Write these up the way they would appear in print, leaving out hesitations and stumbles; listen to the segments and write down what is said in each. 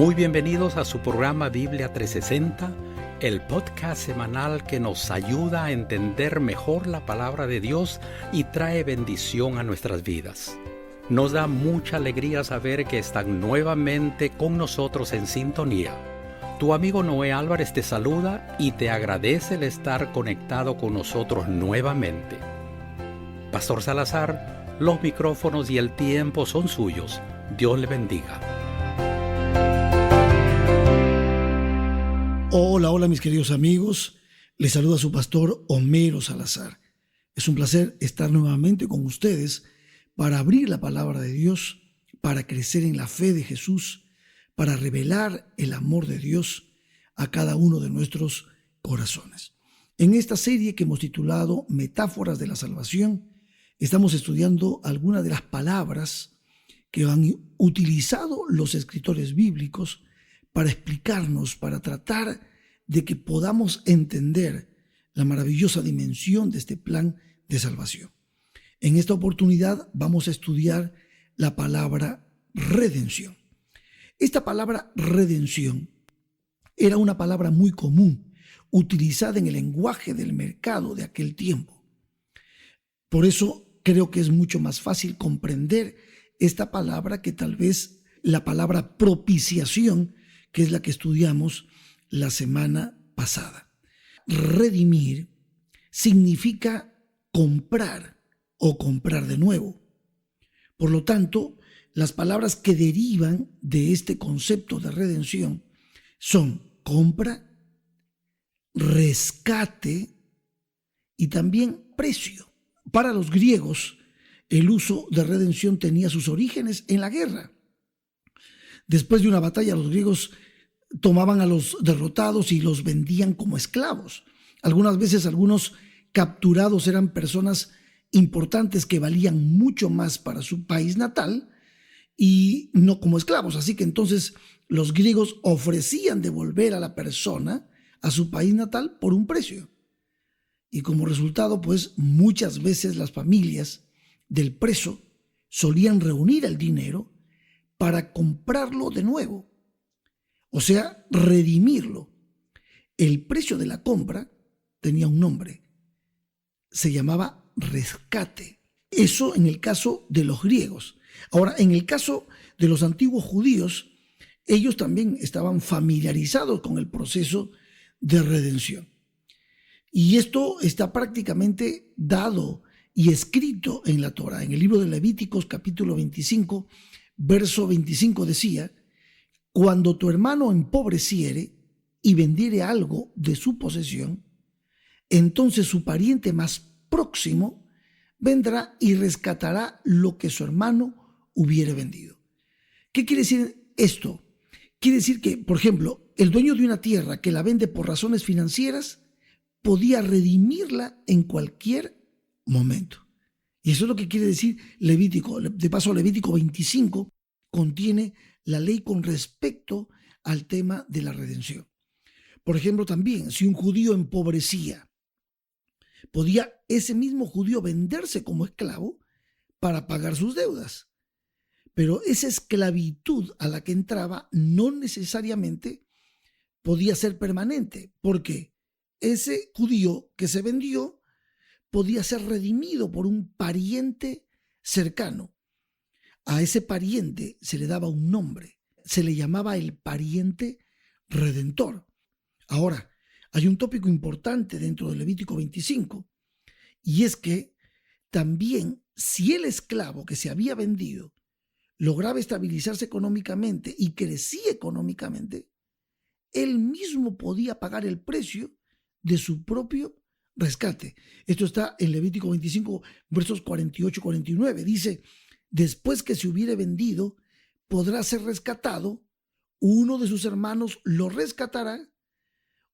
Muy bienvenidos a su programa Biblia 360, el podcast semanal que nos ayuda a entender mejor la palabra de Dios y trae bendición a nuestras vidas. Nos da mucha alegría saber que están nuevamente con nosotros en sintonía. Tu amigo Noé Álvarez te saluda y te agradece el estar conectado con nosotros nuevamente. Pastor Salazar, los micrófonos y el tiempo son suyos. Dios le bendiga. Hola mis queridos amigos, les saluda su pastor Homero Salazar. Es un placer estar nuevamente con ustedes para abrir la palabra de Dios, para crecer en la fe de Jesús, para revelar el amor de Dios a cada uno de nuestros corazones. En esta serie que hemos titulado Metáforas de la Salvación, estamos estudiando algunas de las palabras que han utilizado los escritores bíblicos para explicarnos, para tratar de que podamos entender la maravillosa dimensión de este plan de salvación. En esta oportunidad vamos a estudiar la palabra redención. Esta palabra redención era una palabra muy común, utilizada en el lenguaje del mercado de aquel tiempo. Por eso creo que es mucho más fácil comprender esta palabra que tal vez la palabra propiciación, que es la que estudiamos la semana pasada. Redimir significa comprar o comprar de nuevo. Por lo tanto, las palabras que derivan de este concepto de redención son compra, rescate y también precio. Para los griegos, el uso de redención tenía sus orígenes en la guerra. Después de una batalla, los griegos tomaban a los derrotados y los vendían como esclavos. Algunas veces algunos capturados eran personas importantes que valían mucho más para su país natal y no como esclavos. Así que entonces los griegos ofrecían devolver a la persona a su país natal por un precio. Y como resultado, pues muchas veces las familias del preso solían reunir el dinero para comprarlo de nuevo, o sea, redimirlo. El precio de la compra tenía un nombre, se llamaba rescate. Eso en el caso de los griegos. Ahora, en el caso de los antiguos judíos, ellos también estaban familiarizados con el proceso de redención. Y esto está prácticamente dado y escrito en la Torá. En el libro de Levíticos, capítulo 25, verso 25 decía: cuando tu hermano empobreciere y vendiere algo de su posesión, entonces su pariente más próximo vendrá y rescatará lo que su hermano hubiere vendido. ¿Qué quiere decir esto? Quiere decir que, por ejemplo, el dueño de una tierra que la vende por razones financieras podía redimirla en cualquier momento. Y eso es lo que quiere decir Levítico. De paso, Levítico 25 contiene la ley con respecto al tema de la redención. Por ejemplo, también, si un judío empobrecía, podía ese mismo judío venderse como esclavo para pagar sus deudas. Pero esa esclavitud a la que entraba no necesariamente podía ser permanente, porque ese judío que se vendió podía ser redimido por un pariente cercano. A ese pariente se le daba un nombre, se le llamaba el pariente redentor. Ahora, hay un tópico importante dentro del Levítico 25, y es que también si el esclavo que se había vendido lograba estabilizarse económicamente y crecía económicamente, él mismo podía pagar el precio de su propio rescate. Esto está en Levítico 25, versos 48 y 49. Dice: después que se hubiere vendido, podrá ser rescatado, uno de sus hermanos lo rescatará,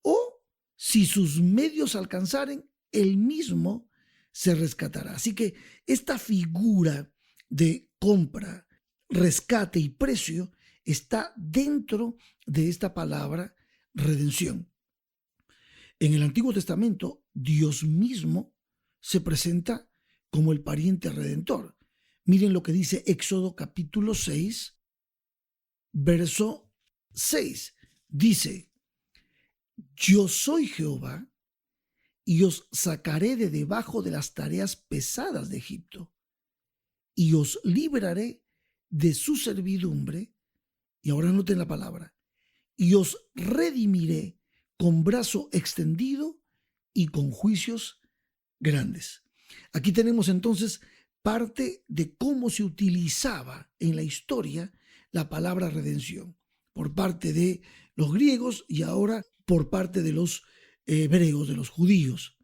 o si sus medios alcanzaren, él mismo se rescatará. Así que esta figura de compra, rescate y precio está dentro de esta palabra redención. En el Antiguo Testamento, Dios mismo se presenta como el pariente redentor. Miren lo que dice Éxodo capítulo 6, verso 6 dice: yo soy Jehová y os sacaré de debajo de las tareas pesadas de Egipto y os libraré de su servidumbre. Y ahora noten la palabra: y os redimiré con brazo extendido y con juicios grandes. Aquí tenemos entonces parte de cómo se utilizaba en la historia la palabra redención por parte de los griegos y ahora por parte de los hebreos, de los judíos.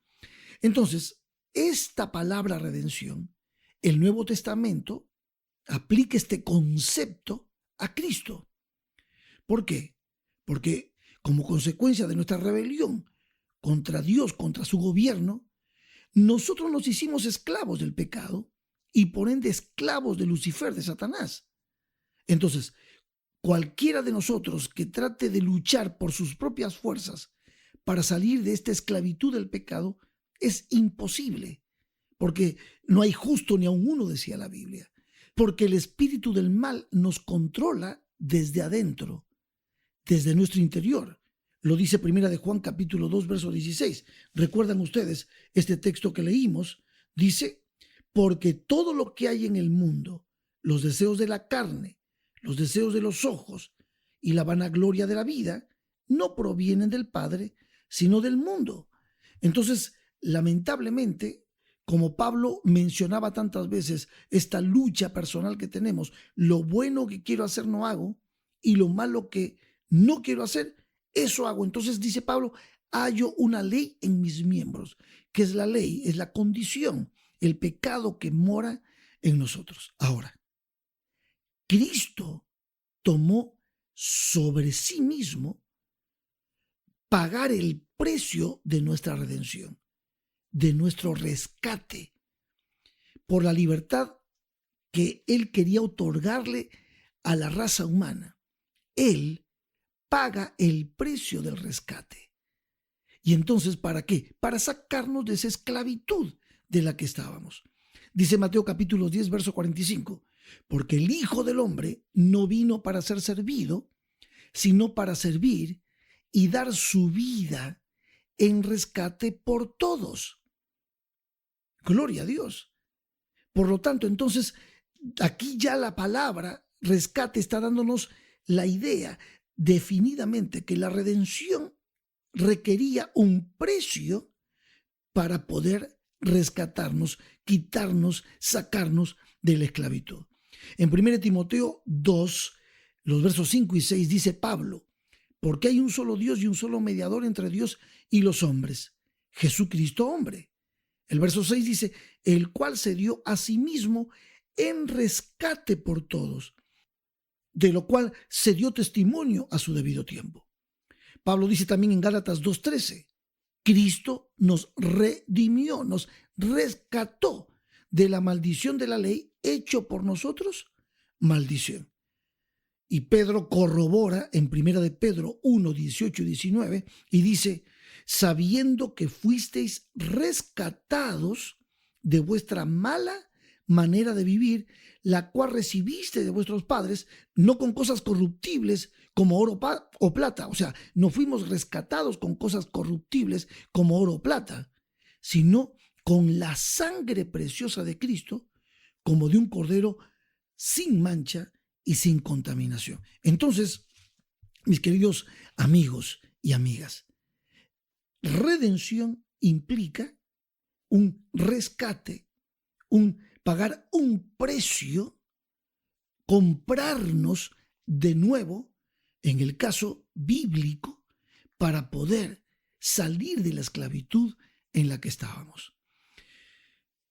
Entonces, esta palabra redención, el Nuevo Testamento aplica este concepto a Cristo. ¿Por qué? Porque como consecuencia de nuestra rebelión contra Dios, contra su gobierno, nosotros nos hicimos esclavos del pecado y por ende esclavos de Lucifer, de Satanás. Entonces, cualquiera de nosotros que trate de luchar por sus propias fuerzas para salir de esta esclavitud del pecado es imposible, porque no hay justo ni aun uno, decía la Biblia, porque el espíritu del mal nos controla desde adentro, desde nuestro interior. Lo dice Primera de Juan capítulo 2, verso 16. ¿Recuerdan ustedes este texto que leímos? Dice: porque todo lo que hay en el mundo, los deseos de la carne, los deseos de los ojos y la vanagloria de la vida, no provienen del Padre, sino del mundo. Entonces, lamentablemente, como Pablo mencionaba tantas veces, esta lucha personal que tenemos, lo bueno que quiero hacer no hago y lo malo que no quiero hacer, eso hago. Entonces dice Pablo: hallo una ley en mis miembros. ¿Qué es la ley? Es la condición, el pecado que mora en nosotros. Ahora, Cristo tomó sobre sí mismo pagar el precio de nuestra redención, de nuestro rescate, por la libertad que Él quería otorgarle a la raza humana. Él paga el precio del rescate. Y entonces, ¿para qué? Para sacarnos de esa esclavitud de la que estábamos. Dice Mateo capítulo 10, verso 45, porque el Hijo del Hombre no vino para ser servido, sino para servir y dar su vida en rescate por todos. Gloria a Dios. Por lo tanto, entonces, aquí ya la palabra rescate está dándonos la idea definidamente que la redención requería un precio para poder rescatarnos, quitarnos, sacarnos de la esclavitud. En 1 Timoteo 2, los versos 5 y 6 dice Pablo: porque hay un solo Dios y un solo mediador entre Dios y los hombres, Jesucristo hombre. El verso 6 dice: el cual se dio a sí mismo en rescate por todos, de lo cual se dio testimonio a su debido tiempo. Pablo dice también en Gálatas 2:13: Cristo nos redimió, nos rescató de la maldición de la ley, hecho por nosotros maldición. Y Pedro corrobora en 1 de Pedro 1, 18 y 19 y dice: sabiendo que fuisteis rescatados de vuestra mala manera de vivir, la cual recibiste de vuestros padres, no con cosas corruptibles como oro o plata. O sea, no fuimos rescatados con cosas corruptibles como oro o plata, sino con la sangre preciosa de Cristo, como de un cordero sin mancha y sin contaminación. Entonces, mis queridos amigos y amigas, redención implica un rescate, un pagar un precio, comprarnos de nuevo, en el caso bíblico, para poder salir de la esclavitud en la que estábamos.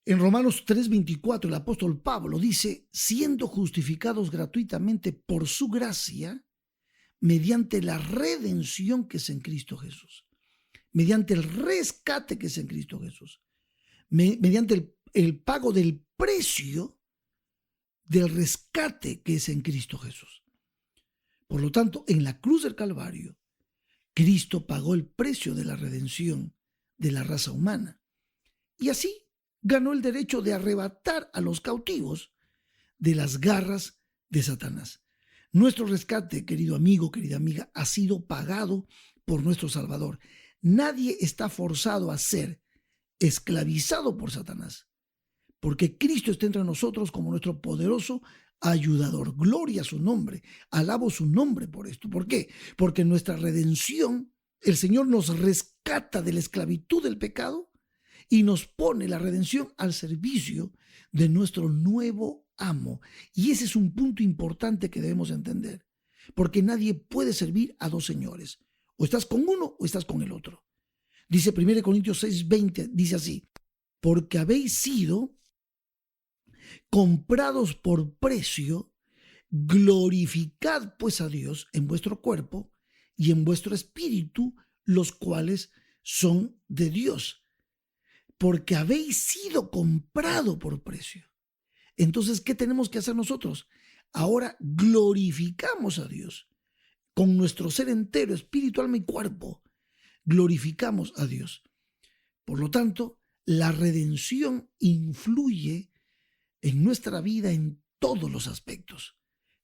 En Romanos 3:24 el apóstol Pablo dice: siendo justificados gratuitamente por su gracia, mediante la redención que es en Cristo Jesús, mediante el rescate que es en Cristo Jesús, mediante el pago del precio del rescate que es en Cristo Jesús. Por lo tanto, en la cruz del Calvario, Cristo pagó el precio de la redención de la raza humana y así ganó el derecho de arrebatar a los cautivos de las garras de Satanás. Nuestro rescate, querido amigo, querida amiga, ha sido pagado por nuestro Salvador. Nadie está forzado a ser esclavizado por Satanás, porque Cristo está entre nosotros como nuestro poderoso ayudador. Gloria a su nombre. Alabo su nombre por esto. ¿Por qué? Porque en nuestra redención, el Señor nos rescata de la esclavitud del pecado y nos pone la redención al servicio de nuestro nuevo amo. Y ese es un punto importante que debemos entender, porque nadie puede servir a dos señores. O estás con uno o estás con el otro. Dice 1 Corintios 6:20, dice así: porque habéis sido comprados por precio, glorificad pues a Dios en vuestro cuerpo y en vuestro espíritu, los cuales son de Dios. Porque habéis sido comprado por precio. Entonces, ¿qué tenemos que hacer nosotros? Ahora glorificamos a Dios con nuestro ser entero, espíritu, alma y cuerpo. Glorificamos a Dios. Por lo tanto, la redención influye en nuestra vida en todos los aspectos.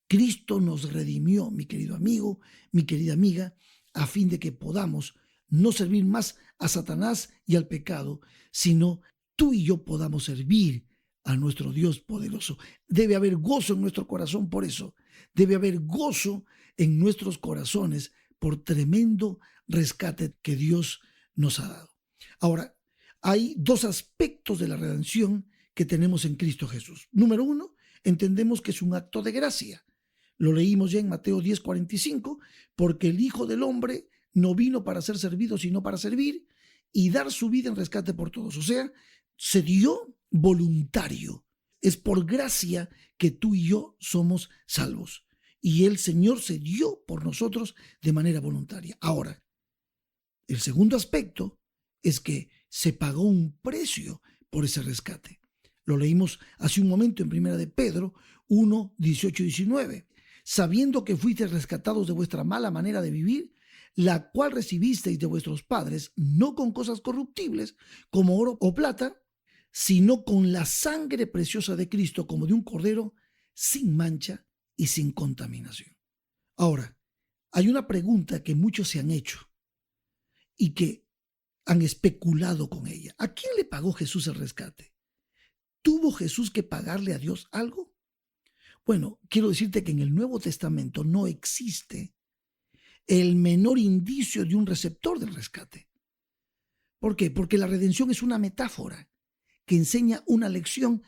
Cristo nos redimió, mi querido amigo, mi querida amiga, a fin de que podamos no servir más a Satanás y al pecado, sino tú y yo podamos servir a nuestro Dios poderoso. Debe haber gozo en nuestro corazón por eso. Debe haber gozo en nuestros corazones por tremendo rescate que Dios nos ha dado. Ahora, hay dos aspectos de la redención que tenemos en Cristo Jesús. Número uno, entendemos que es un acto de gracia. Lo leímos ya en Mateo 10:45, porque el Hijo del Hombre no vino para ser servido, sino para servir y dar su vida en rescate por todos. O sea, se dio voluntario. Es por gracia que tú y yo somos salvos. Y el Señor se dio por nosotros de manera voluntaria. Ahora, el segundo aspecto es que se pagó un precio por ese rescate. Lo leímos hace un momento en 1 de Pedro 1:18-19. Sabiendo que fuisteis rescatados de vuestra mala manera de vivir, la cual recibisteis de vuestros padres, no con cosas corruptibles, como oro o plata, sino con la sangre preciosa de Cristo, como de un cordero, sin mancha y sin contaminación. Ahora, hay una pregunta que muchos se han hecho y que han especulado con ella. ¿A quién le pagó Jesús el rescate? ¿Tuvo Jesús que pagarle a Dios algo? Bueno, quiero decirte que en el Nuevo Testamento no existe el menor indicio de un receptor del rescate. ¿Por qué? Porque la redención es una metáfora que enseña una lección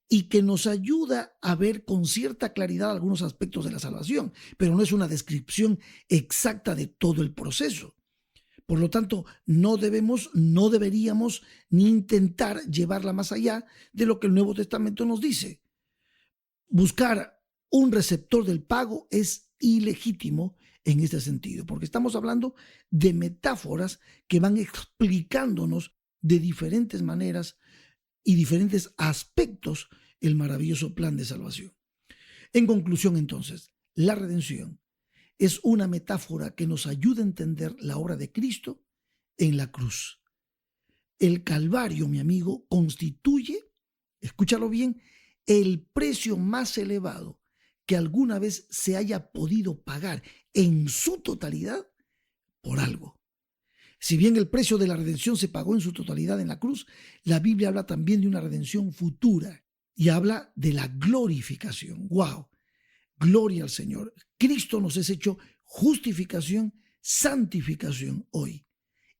y que nos ayuda a ver con cierta claridad algunos aspectos de la salvación, pero no es una descripción exacta de todo el proceso. Por lo tanto, no deberíamos ni intentar llevarla más allá de lo que el Nuevo Testamento nos dice. Buscar un receptor del pago es ilegítimo en este sentido, porque estamos hablando de metáforas que van explicándonos de diferentes maneras y diferentes aspectos el maravilloso plan de salvación. En conclusión, entonces, la redención es una metáfora que nos ayuda a entender la obra de Cristo en la cruz. El Calvario, mi amigo, constituye, escúchalo bien, el precio más elevado que alguna vez se haya podido pagar en su totalidad por algo. Si bien el precio de la redención se pagó en su totalidad en la cruz, la Biblia habla también de una redención futura y habla de la glorificación. ¡Wow! Gloria al Señor. Cristo nos es hecho justificación, santificación hoy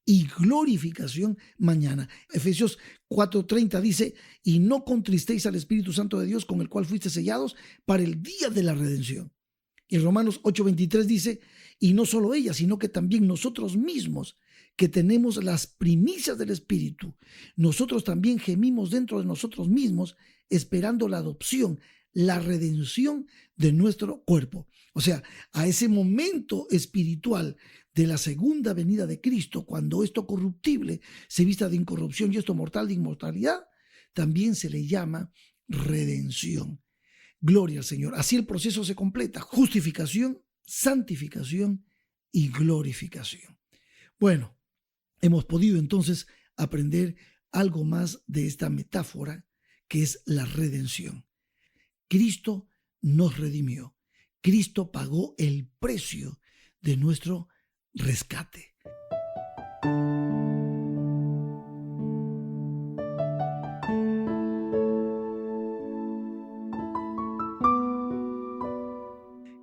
y glorificación mañana. Efesios 4:30 dice: y no contristéis al Espíritu Santo de Dios, con el cual fuiste sellados para el día de la redención. Y Romanos 8:23 dice: y no solo ella, sino que también nosotros mismos, que tenemos las primicias del Espíritu, nosotros también gemimos dentro de nosotros mismos, esperando la adopción, la redención de nuestro cuerpo. O sea, a ese momento espiritual de la segunda venida de Cristo, cuando esto corruptible se vista de incorrupción y esto mortal de inmortalidad, también se le llama redención. Gloria al Señor. Así el proceso se completa: justificación, santificación y glorificación. Bueno, hemos podido entonces aprender algo más de esta metáfora que es la redención. Cristo nos redimió. Cristo pagó el precio de nuestro rescate.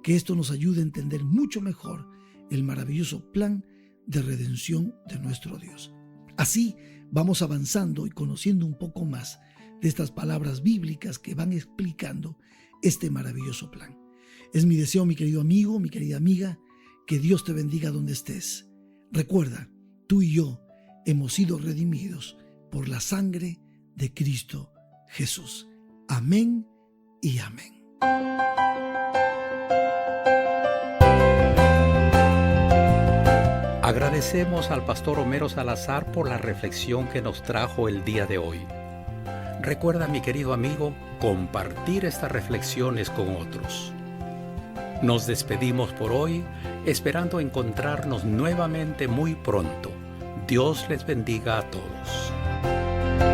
Que esto nos ayude a entender mucho mejor el maravilloso plan de redención de nuestro Dios. Así vamos avanzando y conociendo un poco más de estas palabras bíblicas que van explicando este maravilloso plan. Es mi deseo, mi querido amigo, mi querida amiga, que Dios te bendiga donde estés. Recuerda, tú y yo hemos sido redimidos por la sangre de Cristo Jesús. Amén y amén. Agradecemos al pastor Homero Salazar por la reflexión que nos trajo el día de hoy. Recuerda, mi querido amigo, compartir estas reflexiones con otros. Nos despedimos por hoy, esperando encontrarnos nuevamente muy pronto. Dios les bendiga a todos.